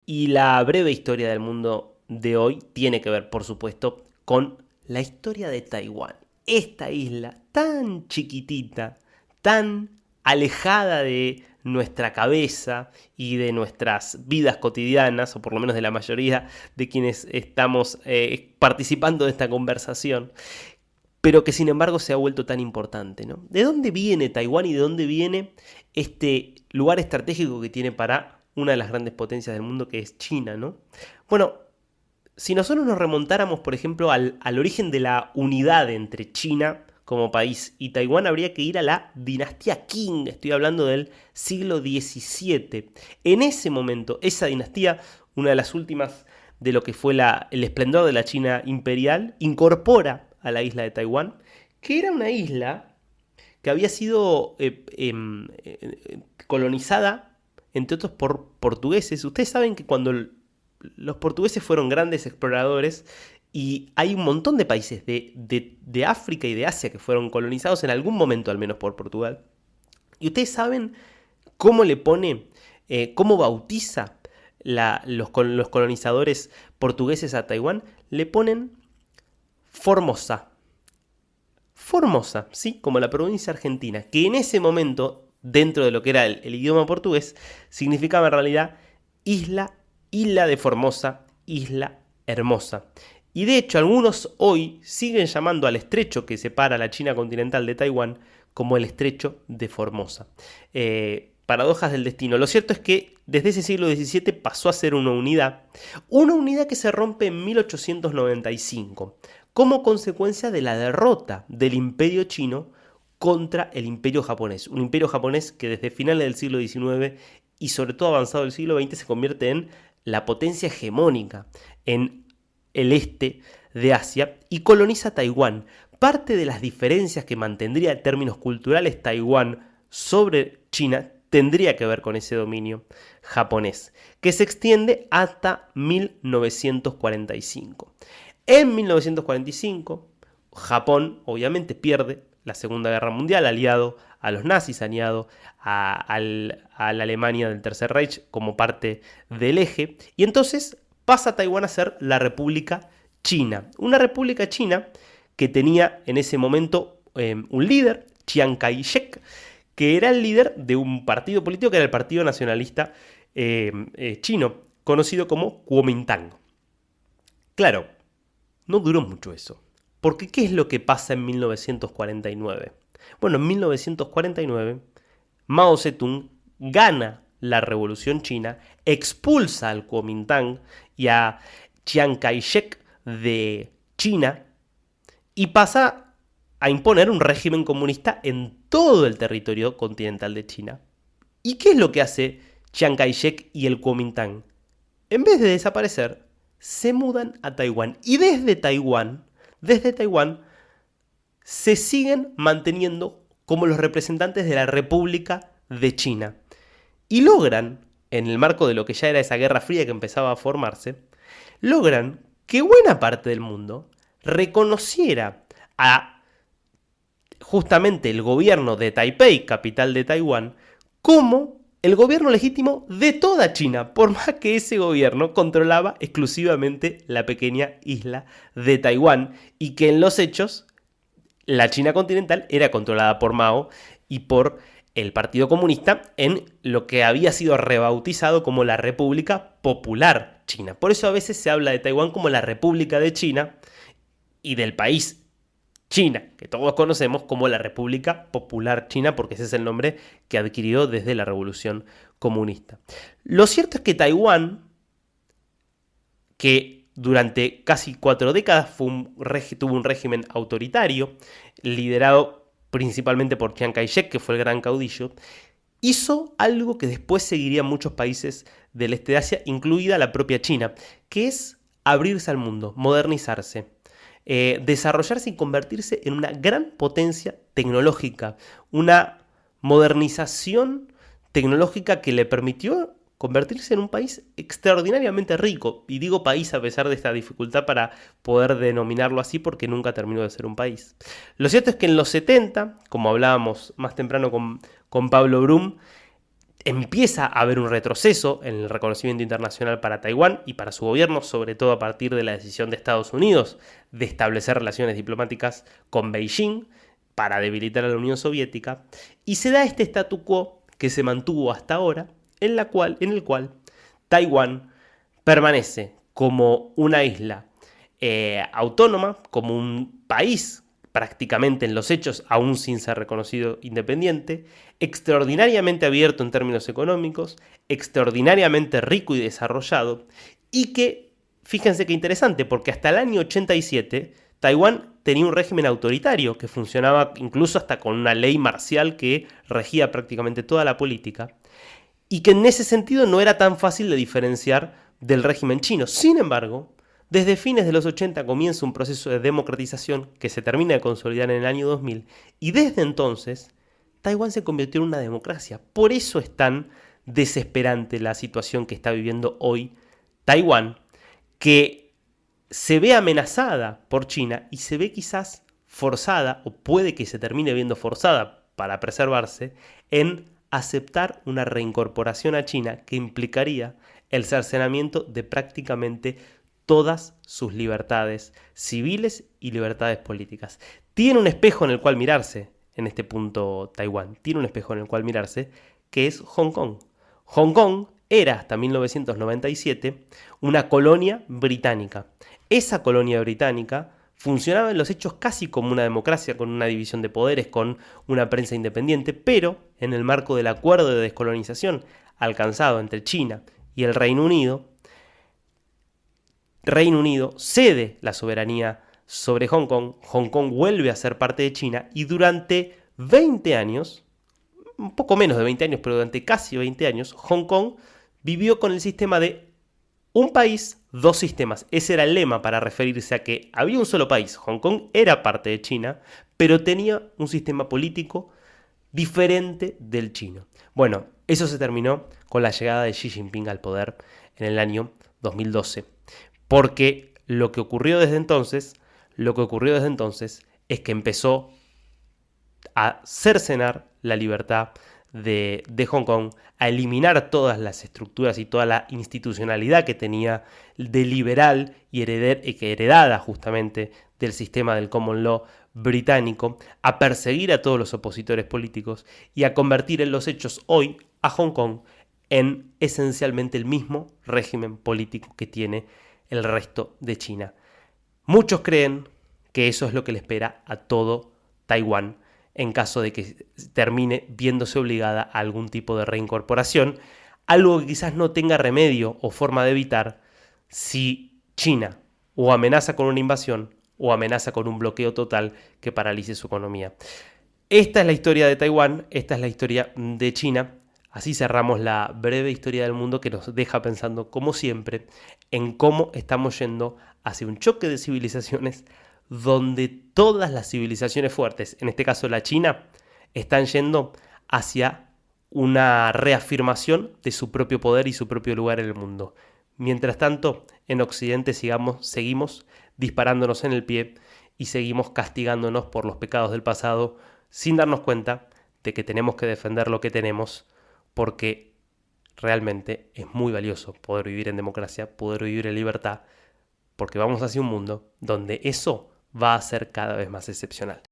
Y la breve historia del mundo de hoy tiene que ver, por supuesto, con la historia de Taiwán. Esta isla tan chiquitita, tan alejada de nuestra cabeza y de nuestras vidas cotidianas, o por lo menos de la mayoría de quienes estamos participando de esta conversación, pero que sin embargo se ha vuelto tan importante, ¿no? ¿De dónde viene Taiwán y de dónde viene este lugar estratégico que tiene para una de las grandes potencias del mundo, que es China, ¿no? Bueno, si nosotros nos remontáramos, por ejemplo, al origen de la unidad entre China como país y Taiwán, habría que ir a la dinastía Qing. Estoy hablando del siglo XVII. En ese momento, esa dinastía, una de las últimas de lo que fue el esplendor de la China imperial, incorpora a la isla de Taiwán, que era una isla que había sido colonizada, entre otros, por portugueses. Ustedes saben que cuando los portugueses fueron grandes exploradores y hay un montón de países de África y de Asia que fueron colonizados en algún momento al menos por Portugal. Y ustedes saben cómo le pone, cómo bautiza los colonizadores portugueses a Taiwán. Le ponen Formosa. Formosa, ¿sí? Como la provincia argentina, que en ese momento, dentro de lo que era el idioma portugués, significaba en realidad isla de Formosa, isla hermosa. Y de hecho, algunos hoy siguen llamando al estrecho que separa la China continental de Taiwán como el estrecho de Formosa. Paradojas del destino. Lo cierto es que desde ese siglo XVII pasó a ser una unidad que se rompe en 1895, como consecuencia de la derrota del imperio chino contra el imperio japonés. Un imperio japonés que desde finales del siglo XIX y sobre todo avanzado del siglo XX se convierte en la potencia hegemónica en el este de Asia y coloniza Taiwán. Parte de las diferencias que mantendría en términos culturales Taiwán sobre China tendría que ver con ese dominio japonés, que se extiende hasta 1945. En 1945, Japón obviamente pierde la Segunda Guerra Mundial, aliado a los nazis, aliado a la Alemania del Tercer Reich como parte del eje, y entonces pasa Taiwán a ser la República China. Una República China que tenía en ese momento un líder, Chiang Kai-shek, que era el líder de un partido político que era el Partido Nacionalista Chino, conocido como Kuomintang. Claro, no duró mucho eso. Porque ¿qué es lo que pasa en 1949? Bueno, en 1949 Mao Zedong gana la Revolución China, expulsa al Kuomintang y a Chiang Kai-shek de China y pasa a imponer un régimen comunista en todo el territorio continental de China. ¿Y qué es lo que hace Chiang Kai-shek y el Kuomintang? En vez de desaparecer, se mudan a Taiwán. Y desde Taiwán, se siguen manteniendo como los representantes de la República de China. Y logran, en el marco de lo que ya era esa Guerra Fría que empezaba a formarse, logran que buena parte del mundo reconociera a justamente el gobierno de Taipei, capital de Taiwán, como el gobierno legítimo de toda China, por más que ese gobierno controlaba exclusivamente la pequeña isla de Taiwán y que en los hechos la China continental era controlada por Mao y por el Partido Comunista en lo que había sido rebautizado como la República Popular China. Por eso a veces se habla de Taiwán como la República de China y del país China, que todos conocemos como la República Popular China, porque ese es el nombre que adquirió desde la Revolución Comunista. Lo cierto es que Taiwán, que durante casi 4 décadas tuvo un régimen autoritario, liderado principalmente por Chiang Kai-shek, que fue el gran caudillo, hizo algo que después seguiría en muchos países del este de Asia, incluida la propia China, que es abrirse al mundo, modernizarse. Desarrollarse y convertirse en una gran potencia tecnológica, una modernización tecnológica que le permitió convertirse en un país extraordinariamente rico. Y digo país a pesar de esta dificultad para poder denominarlo así porque nunca terminó de ser un país. Lo cierto es que en los 70, como hablábamos más temprano con Pablo Brum, empieza a haber un retroceso en el reconocimiento internacional para Taiwán y para su gobierno, sobre todo a partir de la decisión de Estados Unidos de establecer relaciones diplomáticas con Beijing para debilitar a la Unión Soviética, y se da este statu quo que se mantuvo hasta ahora, en el cual Taiwán permanece como una isla autónoma, como un país prácticamente en los hechos, aún sin ser reconocido independiente, extraordinariamente abierto en términos económicos, extraordinariamente rico y desarrollado, y que, fíjense qué interesante, porque hasta el año 87 Taiwán tenía un régimen autoritario que funcionaba incluso hasta con una ley marcial que regía prácticamente toda la política, y que en ese sentido no era tan fácil de diferenciar del régimen chino. Sin embargo, desde fines de los 80 comienza un proceso de democratización que se termina de consolidar en el año 2000, y desde entonces Taiwán se convirtió en una democracia. Por eso es tan desesperante la situación que está viviendo hoy Taiwán, que se ve amenazada por China y se ve quizás forzada, o puede que se termine viendo forzada para preservarse, en aceptar una reincorporación a China que implicaría el cercenamiento de prácticamente todas sus libertades civiles y libertades políticas. Tiene un espejo en el cual mirarse en este punto Taiwán. Tiene un espejo en el cual mirarse, que es Hong Kong. Hong Kong era hasta 1997 una colonia británica. Esa colonia británica funcionaba en los hechos casi como una democracia, con una división de poderes, con una prensa independiente, pero en el marco del acuerdo de descolonización alcanzado entre China y el Reino Unido cede la soberanía sobre Hong Kong vuelve a ser parte de China y durante 20 años, un poco menos de 20 años, pero durante casi 20 años, Hong Kong vivió con el sistema de un país, dos sistemas. Ese era el lema para referirse a que había un solo país. Hong Kong era parte de China, pero tenía un sistema político diferente del chino. Bueno, eso se terminó con la llegada de Xi Jinping al poder en el año 2012. Porque lo que ocurrió desde entonces es que empezó a cercenar la libertad de Hong Kong, a eliminar todas las estructuras y toda la institucionalidad que tenía de liberal y heredada justamente del sistema del common law británico, a perseguir a todos los opositores políticos y a convertir en los hechos hoy a Hong Kong en esencialmente el mismo régimen político que tiene el resto de China. Muchos creen que eso es lo que le espera a todo Taiwán en caso de que termine viéndose obligada a algún tipo de reincorporación, algo que quizás no tenga remedio o forma de evitar si China o amenaza con una invasión o amenaza con un bloqueo total que paralice su economía. Esta es la historia de Taiwán, esta es la historia de China. Así cerramos la breve historia del mundo que nos deja pensando, como siempre, en cómo estamos yendo hacia un choque de civilizaciones donde todas las civilizaciones fuertes, en este caso la China, están yendo hacia una reafirmación de su propio poder y su propio lugar en el mundo. Mientras tanto, en Occidente seguimos disparándonos en el pie y seguimos castigándonos por los pecados del pasado sin darnos cuenta de que tenemos que defender lo que tenemos, porque realmente es muy valioso poder vivir en democracia, poder vivir en libertad, porque vamos hacia un mundo donde eso va a ser cada vez más excepcional.